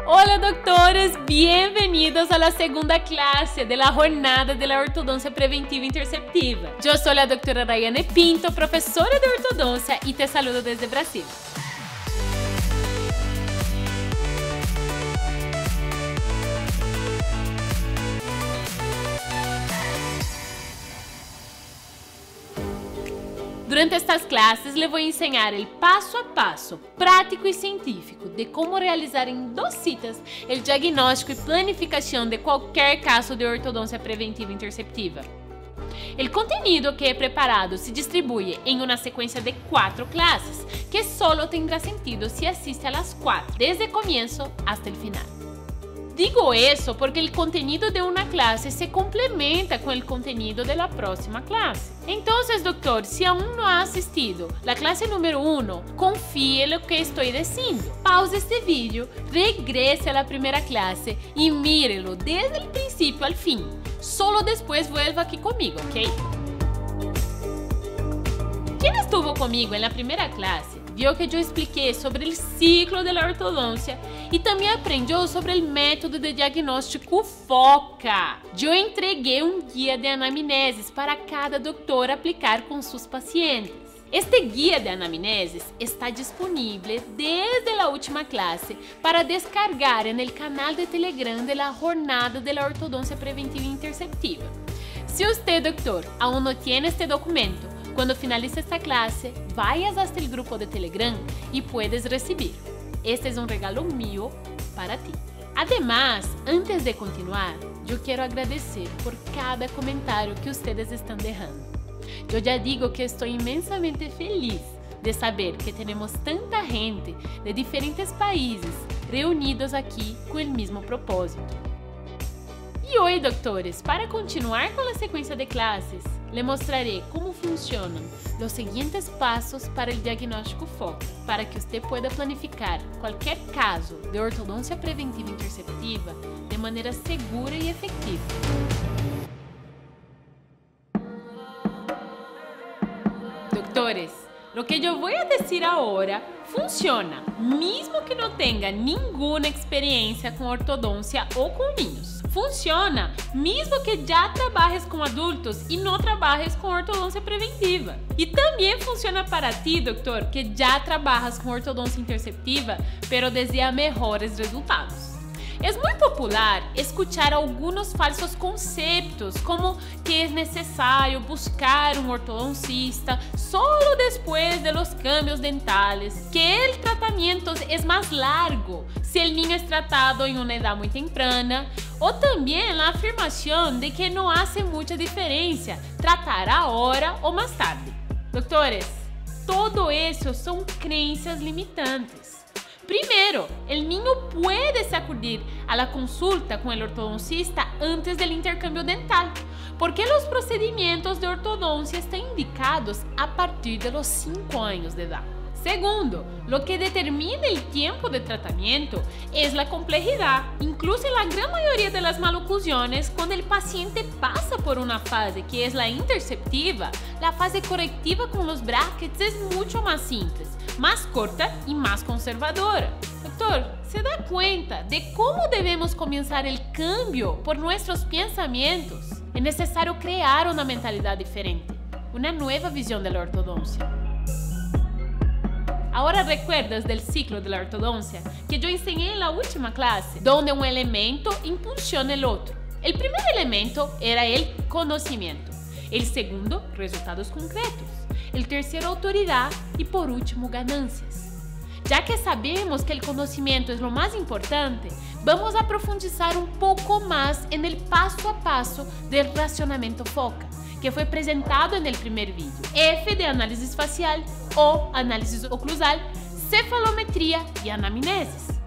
Hola doctores, bienvenidos a la segunda clase de la jornada de la ortodoncia preventiva interceptiva. Yo soy la doctora Rayane Pinto, profesora de ortodoncia y te saludo desde Brasil. Durante estas clases, le voy a enseñar el paso a paso, práctico y científico de cómo realizar en 2 citas el diagnóstico y planificación de cualquier caso de ortodoncia preventiva interceptiva. El contenido que he preparado se distribuye en una secuencia de 4 clases, que solo tendrá sentido si asiste a las 4, desde el comienzo hasta el final. Digo eso porque el contenido de una clase se complementa con el contenido de la próxima clase. Entonces, doctor, si aún no ha asistido la clase número 1, confíe en lo que estoy diciendo. Pause este vídeo, regrese a la primera clase y mírelo desde el principio al fin. Solo después vuelva aquí conmigo, ¿ok? ¿Quién estuvo conmigo en la primera clase? Vio que yo expliqué sobre el ciclo de la ortodoncia y también aprendió sobre el método de diagnóstico FOCA. Yo entregué un guía de anamnesis para cada doctor aplicar con sus pacientes. Este guía de anamnesis está disponible desde la última clase para descargar en el canal de Telegram de la jornada de la ortodoncia preventiva interceptiva. Si usted, doctor, aún no tiene este documento, cuando finalice esta clase, vayas hasta el grupo de Telegram y puedes recibir. Este es un regalo mío para ti. Además, antes de continuar, yo quiero agradecer por cada comentario que ustedes están dejando. Yo ya digo que estoy inmensamente feliz de saber que tenemos tanta gente de diferentes países reunidos aquí con el mismo propósito. Y hoy, doctores, para continuar con la secuencia de clases, le mostraré cómo funcionan los siguientes pasos para el diagnóstico FOCA, para que usted pueda planificar cualquier caso de ortodoncia preventiva interceptiva de manera segura y efectiva. Doctores, lo que yo voy a decir ahora funciona, mismo que no tenga ninguna experiencia con ortodoncia o con niños. Funciona, mesmo que já trabalhes com adultos e não trabalhes com ortodoncia preventiva. E também funciona para ti, doctor, que já trabalhas com ortodoncia interceptiva, pero deseja melhores resultados. É muito popular escuchar alguns falsos conceitos, como que é necessário buscar um ortodoncista solo depois de los cambios dentales, que o tratamento é mais largo se o niño é tratado em uma idade muito temprana, ou também a afirmação de que não hace muita diferença tratar agora ou mais tarde. Doutores, todo isso são crenças limitantes. Primero, el niño puede acudir a la consulta con el ortodoncista antes del intercambio dental, porque los procedimientos de ortodoncia están indicados a partir de los 5 años de edad. Segundo, lo que determina el tiempo de tratamiento es la complejidad. Incluso en la gran mayoría de las maloclusiones, cuando el paciente pasa por una fase que es la interceptiva, la fase correctiva con los brackets es mucho más simple, más corta y más conservadora. Doctor, ¿se da cuenta de cómo debemos comenzar el cambio por nuestros pensamientos? Es necesario crear una mentalidad diferente, una nueva visión de la ortodoncia. Ahora recuerdas del ciclo de la ortodoncia que yo enseñé en la última clase, donde un elemento impulsiona el otro. El primer elemento era el conocimiento, el segundo, resultados concretos, el tercero, autoridad y por último, ganancias. Ya que sabemos que el conocimiento es lo más importante, vamos a profundizar un poco más en el paso a paso del racionamiento FOCA, que foi apresentado no primeiro vídeo. F de análise facial, O, análise oclusal, cefalometria e anamnesis.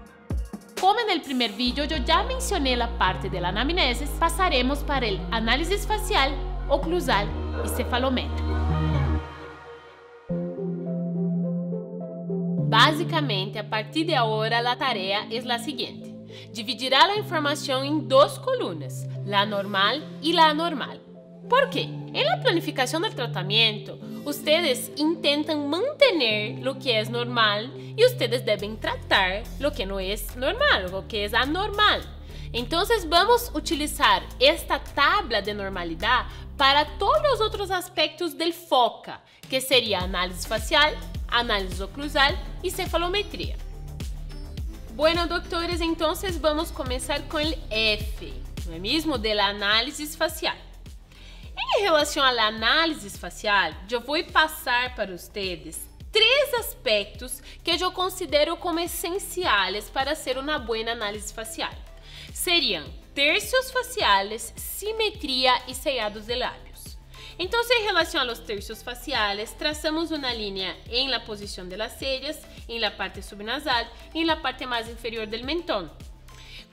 Como no primeiro vídeo eu já mencionei a parte da anamnesis, passaremos para o análise facial, oclusal e cefalométrico. Basicamente, a partir de agora, a tarefa é a seguinte: dividirá a informação em 2 colunas, a normal e a anormal. ¿Por qué? En la planificación del tratamiento, Ustedes intentan mantener lo que es normal y ustedes deben tratar lo que no es normal, lo que es anormal. Entonces vamos a utilizar esta tabla de normalidad para todos los otros aspectos del FOCA, que sería análisis facial, análisis oclusal y cefalometría. Bueno, doctores, entonces vamos a comenzar con el F, ¿no es mismo? De la análisis facial. Em relação à análise facial, eu vou passar para vocês 3 aspectos que eu considero como essenciais para ser uma boa análise facial. Seriam terços faciales, simetria e sellados de lábios. Então, em relação a los terços faciales, traçamos uma linha em la posição de las cejas, em la parte subnasal e em la parte mais inferior del mentón.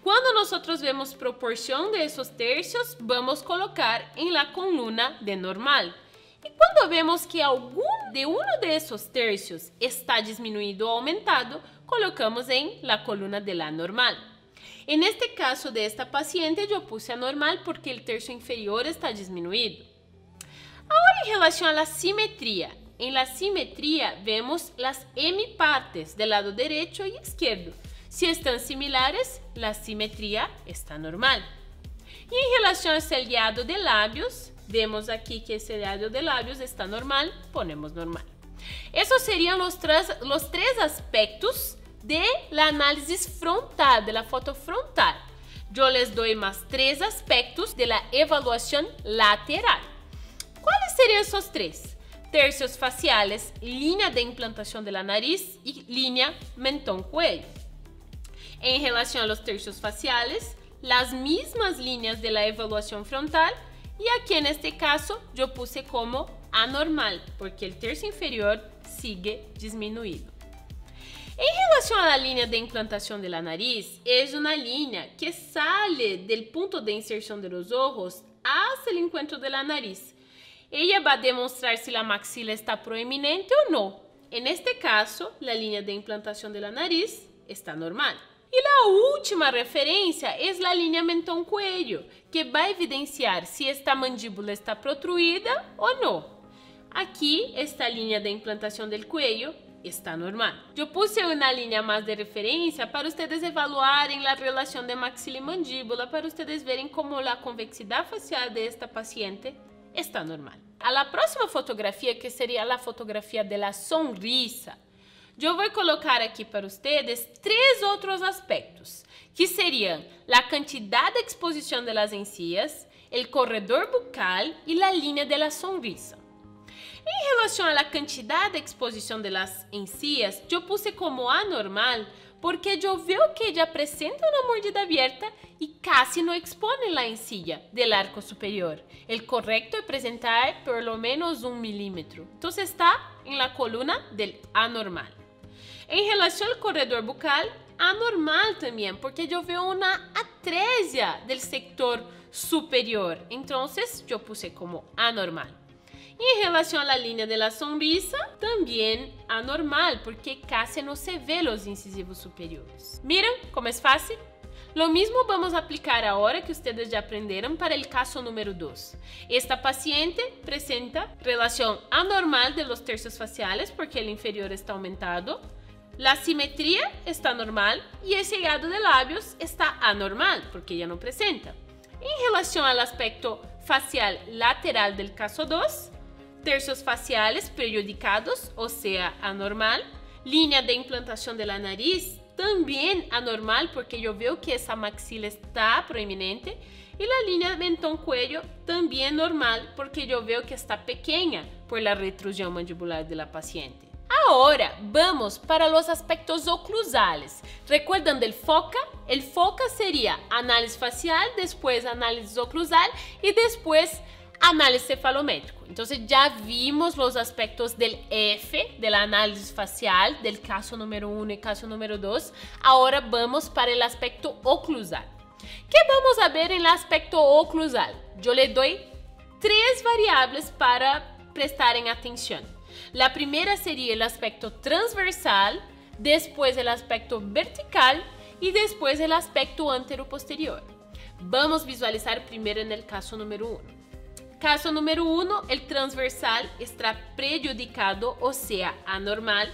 Quando nós vemos proporção de esos tercios, vamos colocar em la coluna de normal. E quando vemos que algum de uno de esos tercios está disminuído ou aumentado, colocamos em la coluna de la normal. En este caso de esta paciente, eu puse a normal porque o terço inferior está disminuído. Agora, em relação à simetria. Em la simetria, vemos las hemipartes del lado derecho e esquerdo. Si están similares, la simetría está normal. Y en relación al sellado de labios, vemos aquí que el sellado de labios está normal, ponemos normal. Esos serían los tres aspectos de la análisis frontal, de la foto frontal. Yo les doy más 3 aspectos de la evaluación lateral. ¿Cuáles serían esos 3? Tercios faciales, línea de implantación de la nariz y línea mentón-cuello. En relación a los tercios faciales, las mismas líneas de la evaluación frontal y aquí en este caso yo puse como anormal porque el tercio inferior sigue disminuido. En relación a la línea de implantación de la nariz, es una línea que sale del punto de inserción de los ojos hasta el encuentro de la nariz. Ella va a demostrar si la maxila está proeminente o no. En este caso, la línea de implantación de la nariz está normal. E a última referência é a linha mentón-cuello, que vai evidenciar se esta mandíbula está protruída ou não. Aqui, esta linha de implantação do cuello está normal. Eu puse uma linha mais de referência para vocês evaluarem a relação de maxila e mandíbula, para vocês verem como a convexidade facial de esta paciente está normal. A la próxima fotografia, que seria a fotografia de la sonrisa, eu vou colocar aqui para vocês 3 outros aspectos, que seriam a quantidade de exposição de las encías, o corredor bucal e a linha de la sonrisa. Em relação à quantidade de exposição de las encías, eu puse como anormal porque eu vejo que ela apresenta uma mordida aberta e casi não expõe a encía del arco superior. O correto é apresentar por lo menos 1 milímetro. Então está em la coluna del anormal. Em relação ao corredor bucal, anormal também, porque eu vejo uma atresia do sector superior. Então, eu puse como anormal. E em relação à linha de la sonrisa, também anormal, porque casi não se vê os incisivos superiores. Miren como é fácil? Lo mismo vamos a aplicar ahora que ustedes ya aprendieron para el caso número 2. Esta paciente presenta relación anormal de los tercios faciales porque el inferior está aumentado. La simetría está normal y el sellado de labios está anormal porque ya no presenta. En relación al aspecto facial lateral del caso 2, tercios faciales periodicados, o sea, anormal. Línea de implantación de la nariz, también anormal porque yo veo que esa maxila está proeminente. Y la línea mentón-cuello también normal porque yo veo que está pequeña por la retrusión mandibular de la paciente. Ahora vamos para los aspectos oclusales. ¿Recuerdan del FOCA? El FOCA sería análisis facial, después análisis oclusal y después análisis cefalométrico. Entonces ya vimos los aspectos del F, de la análisis facial, del caso número 1 y caso número 2. Ahora vamos para el aspecto oclusal. ¿Qué vamos a ver en el aspecto oclusal? Yo le doy 3 variables para prestarem atención. La primera sería el aspecto transversal, después el aspecto vertical y después el aspecto anteroposterior. Vamos visualizar primero en el caso número 1. Caso número 1, el transversal está prejudicado, o sea, anormal.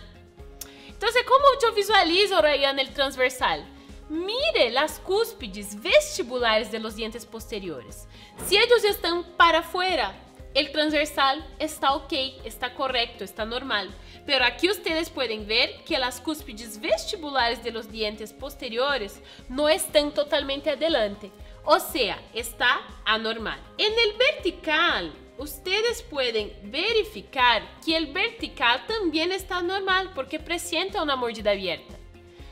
Entonces, ¿cómo yo visualizo, Ryan, el transversal? Mire las cúspides vestibulares de los dientes posteriores. Si ellos están para afuera, el transversal está ok, está correcto, está normal. Pero aquí ustedes pueden ver que las cúspides vestibulares de los dientes posteriores no están totalmente adelante. O sea, está anormal. En el vertical, ustedes pueden verificar que el vertical también está normal porque presenta una mordida abierta.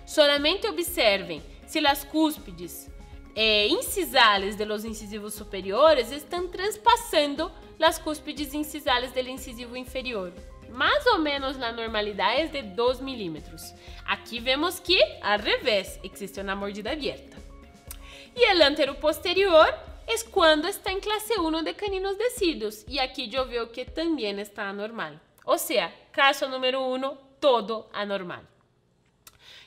Solamente observen si las cúspides incisales de los incisivos superiores están traspasando las cúspides incisales del incisivo inferior. Más o menos la normalidad es de 2 milímetros. Aquí vemos que, al revés, existe una mordida abierta. Y el anteroposterior es cuando está en clase 1 de caninos deciduos. Y aquí yo veo que también está anormal. O sea, caso número 1, todo anormal.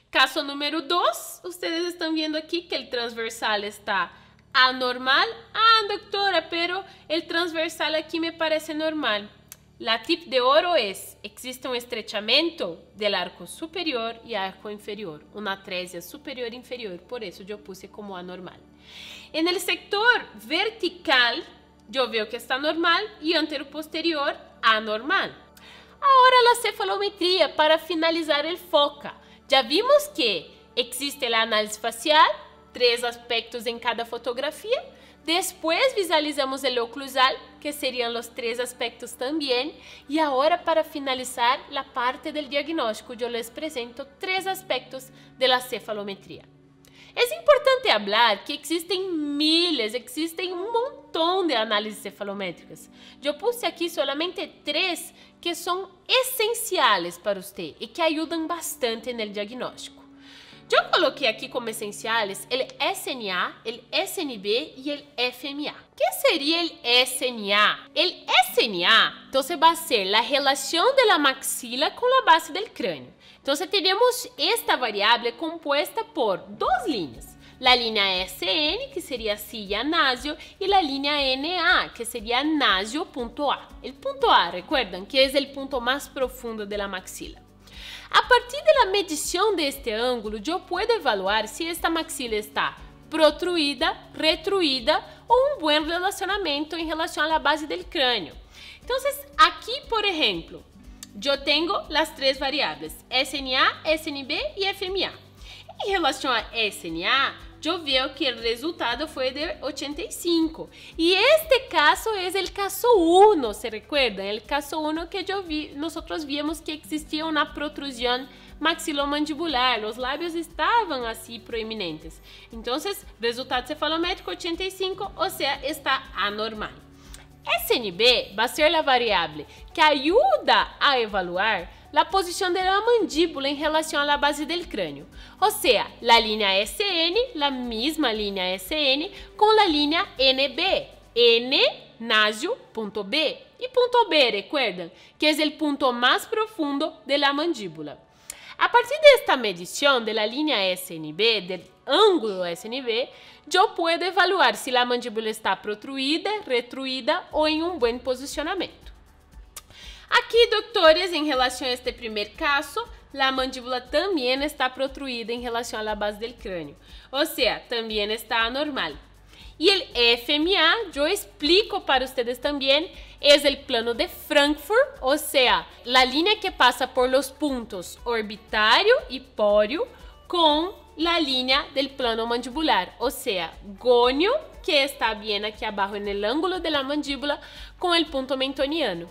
Caso número 2, ustedes están viendo aquí que el transversal está anormal. Ah, doctora, pero el transversal aquí me parece normal. La tip de oro es, existe un estrechamiento del arco superior y arco inferior, una atresia superior e inferior, por eso yo puse como anormal. En el sector vertical, yo veo que está normal y anteroposterior anormal. Ahora la cefalometría para finalizar el FOCA. Ya vimos que existe la análisis facial, 3 aspectos en cada fotografía. Después visualizamos el oclusal, que serían los 3 aspectos también. Y ahora, para finalizar la parte del diagnóstico, yo les presento 3 aspectos de la cefalometría. Es importante hablar que existen miles, existen un montón de análisis cefalométricas. Yo puse aquí solamente 3 que son esenciales para usted y que ayudan bastante en el diagnóstico. Yo coloqué aquí como esenciales el SNA, el SNB y el FMA. ¿Qué sería el SNA? El SNA, entonces va a ser la relación de la maxila con la base del cráneo. Entonces tenemos esta variable compuesta por 2 líneas. La línea SN, que sería silla nasio, y la línea NA, que sería nasio punto A. El punto A, recuerdan, que es el punto más profundo de la maxila. A partir de la medición de este ángulo, yo puedo evaluar si esta maxila está protruida, retruida o un buen relacionamiento en relación a la base del cráneo. Entonces, aquí, por ejemplo, yo tengo las 3 variables, SNA, SNB y FMA. En relación a SNA, yo veo que el resultado fue de 85. Y este caso es el caso 1, ¿se recuerdan? El caso 1 que nosotros vimos que existía una protrusión maxilomandibular, los labios estaban así proeminentes. Entonces, resultado cefalométrico 85, o sea, está anormal. SNB va a ser la variable que ayuda a evaluar la posición de la mandíbula en relación a la base del cráneo. O sea, la línea SN, la misma línea SN, con la línea NB. N, nasio, punto B. Y punto B, recuerdan, que es el punto más profundo de la mandíbula. A partir de esta medición de la línea SNB, del ángulo SNB, yo puedo evaluar si la mandíbula está protruida, retruida o en un buen posicionamiento. Aquí, doctores, en relación a este primer caso, la mandíbula también está protruida en relación a la base del cráneo. O sea, también está anormal. Y el FMA, yo explico para ustedes también, es el plano de Frankfurt, o sea, la línea que pasa por los puntos orbitario y pório con la línea del plano mandibular, o sea, gônio, que está bien aquí abajo en el ángulo de la mandíbula, con el punto mentoniano.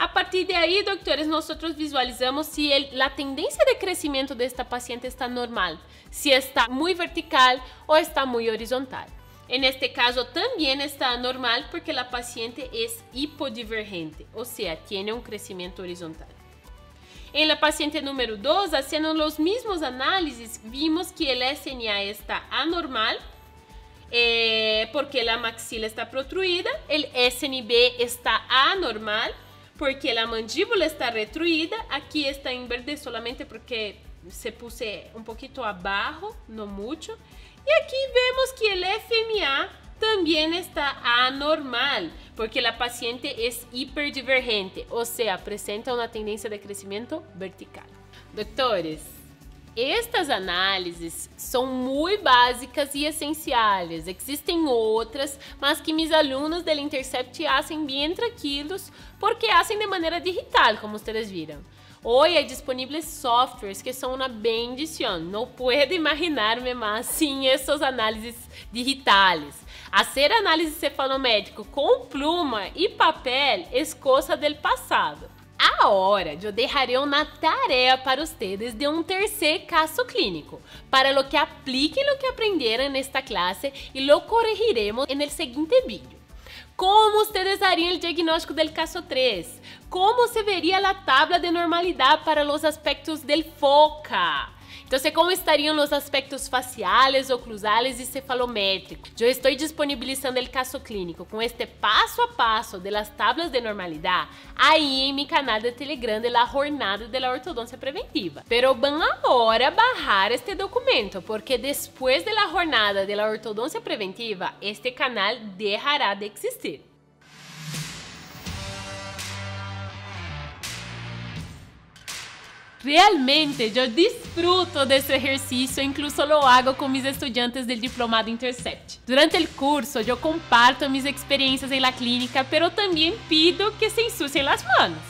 A partir de ahí, doctores, nosotros visualizamos si la tendencia de crecimiento de esta paciente está normal, si está muy vertical o está muy horizontal. En este caso también está anormal porque la paciente es hipodivergente, o sea, tiene un crecimiento horizontal. En la paciente número 2, haciendo los mismos análisis, vimos que el SNA está anormal, porque la maxila está protruida, el SNB está anormal, porque la mandíbula está retruida. Aquí está en verde solamente porque se puse un poquito abajo, no mucho. Y aquí vemos que el FMA también está anormal, porque la paciente es hiperdivergente, o sea, presenta una tendencia de crecimiento vertical. Doctores, estas análises são muito básicas e essenciais. Existem outras, mas que mis alunos del Intercept hacen bien tranquilos porque hacen de maneira digital, como vocês viram. Hoy hay disponibles softwares que son una bendición. No puedo imaginarme más sin estos análisis digitales. Hacer análisis cefalométrico com pluma e papel es cosa del pasado. Agora, eu deixarei uma tarefa para vocês de um terceiro caso clínico, para lo que apliquem lo que aprenderam nesta classe e lo corrigiremos no seguinte vídeo. Como vocês hariam o diagnóstico del caso 3? Como se veria a tabla de normalidade para os aspectos del FOCA? Então, como estariam os aspectos faciais, oclusales e cefalométricos? Eu estou disponibilizando o caso clínico com este passo a passo de las tablas de normalidade aí em meu canal de Telegram de la Jornada de la Ortodoncia Preventiva. Pero van agora bajar este documento, porque depois de la Jornada de la Ortodoncia Preventiva, este canal deixará de existir. Realmente, eu disfruto desse exercício, incluso lo hago com mis estudiantes del Diplomado Intercept. Durante o curso, eu comparto mis experiencias en la clínica, pero también pido que se ensucien las manos.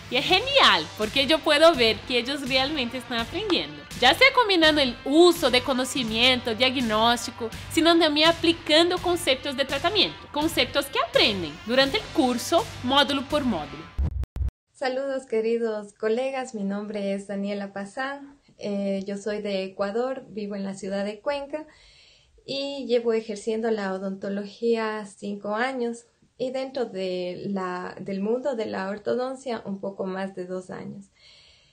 Y es genial, porque yo puedo ver que ellos realmente están aprendiendo. Ya sea combinando el uso de conocimiento, diagnóstico, sino también aplicando conceptos de tratamiento, conceptos que aprenden durante el curso, módulo por módulo. Saludos queridos colegas, mi nombre es Daniela Pazán, yo soy de Ecuador, vivo en la ciudad de Cuenca y llevo ejerciendo la odontología 5 años y dentro del mundo de la ortodoncia un poco más de 2 años.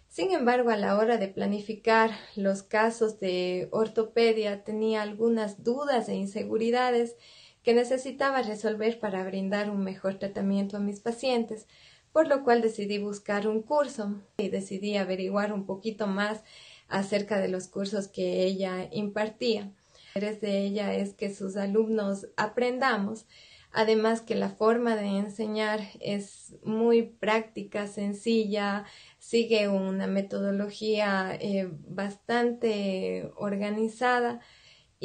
Sin embargo, a la hora de planificar los casos de ortopedia tenía algunas dudas e inseguridades que necesitaba resolver para brindar un mejor tratamiento a mis pacientes, por lo cual decidí buscar un curso y decidí averiguar un poquito más acerca de los cursos que ella impartía. El interés de ella es que sus alumnos aprendamos, además que la forma de enseñar es muy práctica, sencilla, sigue una metodología bastante organizada.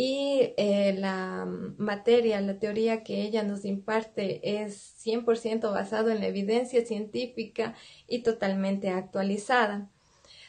Y la materia, la teoría que ella nos imparte es 100% basado en la evidencia científica y totalmente actualizada.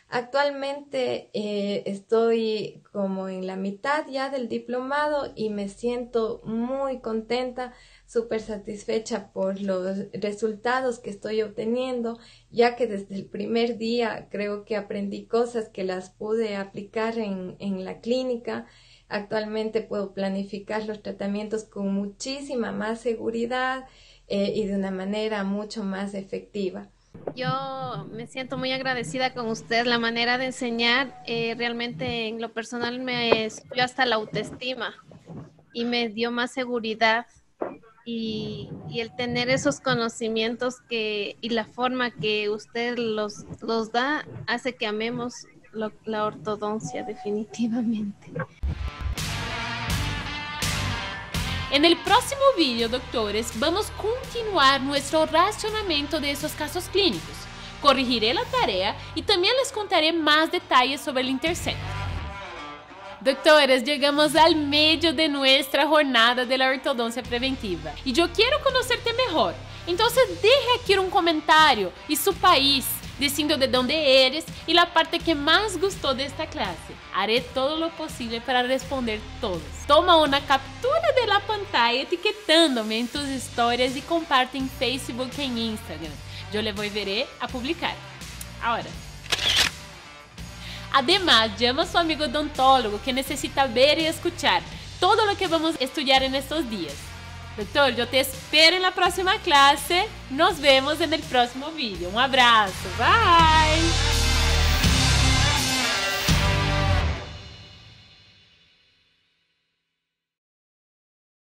Actualmente estoy como en la mitad ya del diplomado y me siento muy contenta, súper satisfecha por los resultados que estoy obteniendo, ya que desde el primer día creo que aprendí cosas que las pude aplicar en la clínica. Actualmente puedo planificar los tratamientos con muchísima más seguridad y de una manera mucho más efectiva. Yo me siento muy agradecida con usted, la manera de enseñar realmente en lo personal me subió hasta la autoestima y me dio más seguridad y el tener esos conocimientos y la forma que usted los da hace que amemos la ortodoncia definitivamente. En el próximo vídeo, doctores, vamos a continuar nuestro racionamiento de esos casos clínicos. Corregiré la tarea y también les contaré más detalles sobre el Intercept. Doctores, llegamos al medio de nuestra jornada de la ortodoncia preventiva y yo quiero conocerte mejor. Entonces deje aquí un comentario y su país, diciendo de dónde eres y la parte que más gustó de esta clase. Haré todo lo posible para responder todos. Toma una captura de la pantalla etiquetándome en tus historias y comparte en Facebook y en Instagram. Yo le volveré a publicar. Ahora. Además, llama a su amigo odontólogo que necesita ver y escuchar todo lo que vamos a estudiar en estos días. Doctor, yo te espero en la próxima clase. Nos vemos en el próximo vídeo. Un abrazo. Bye.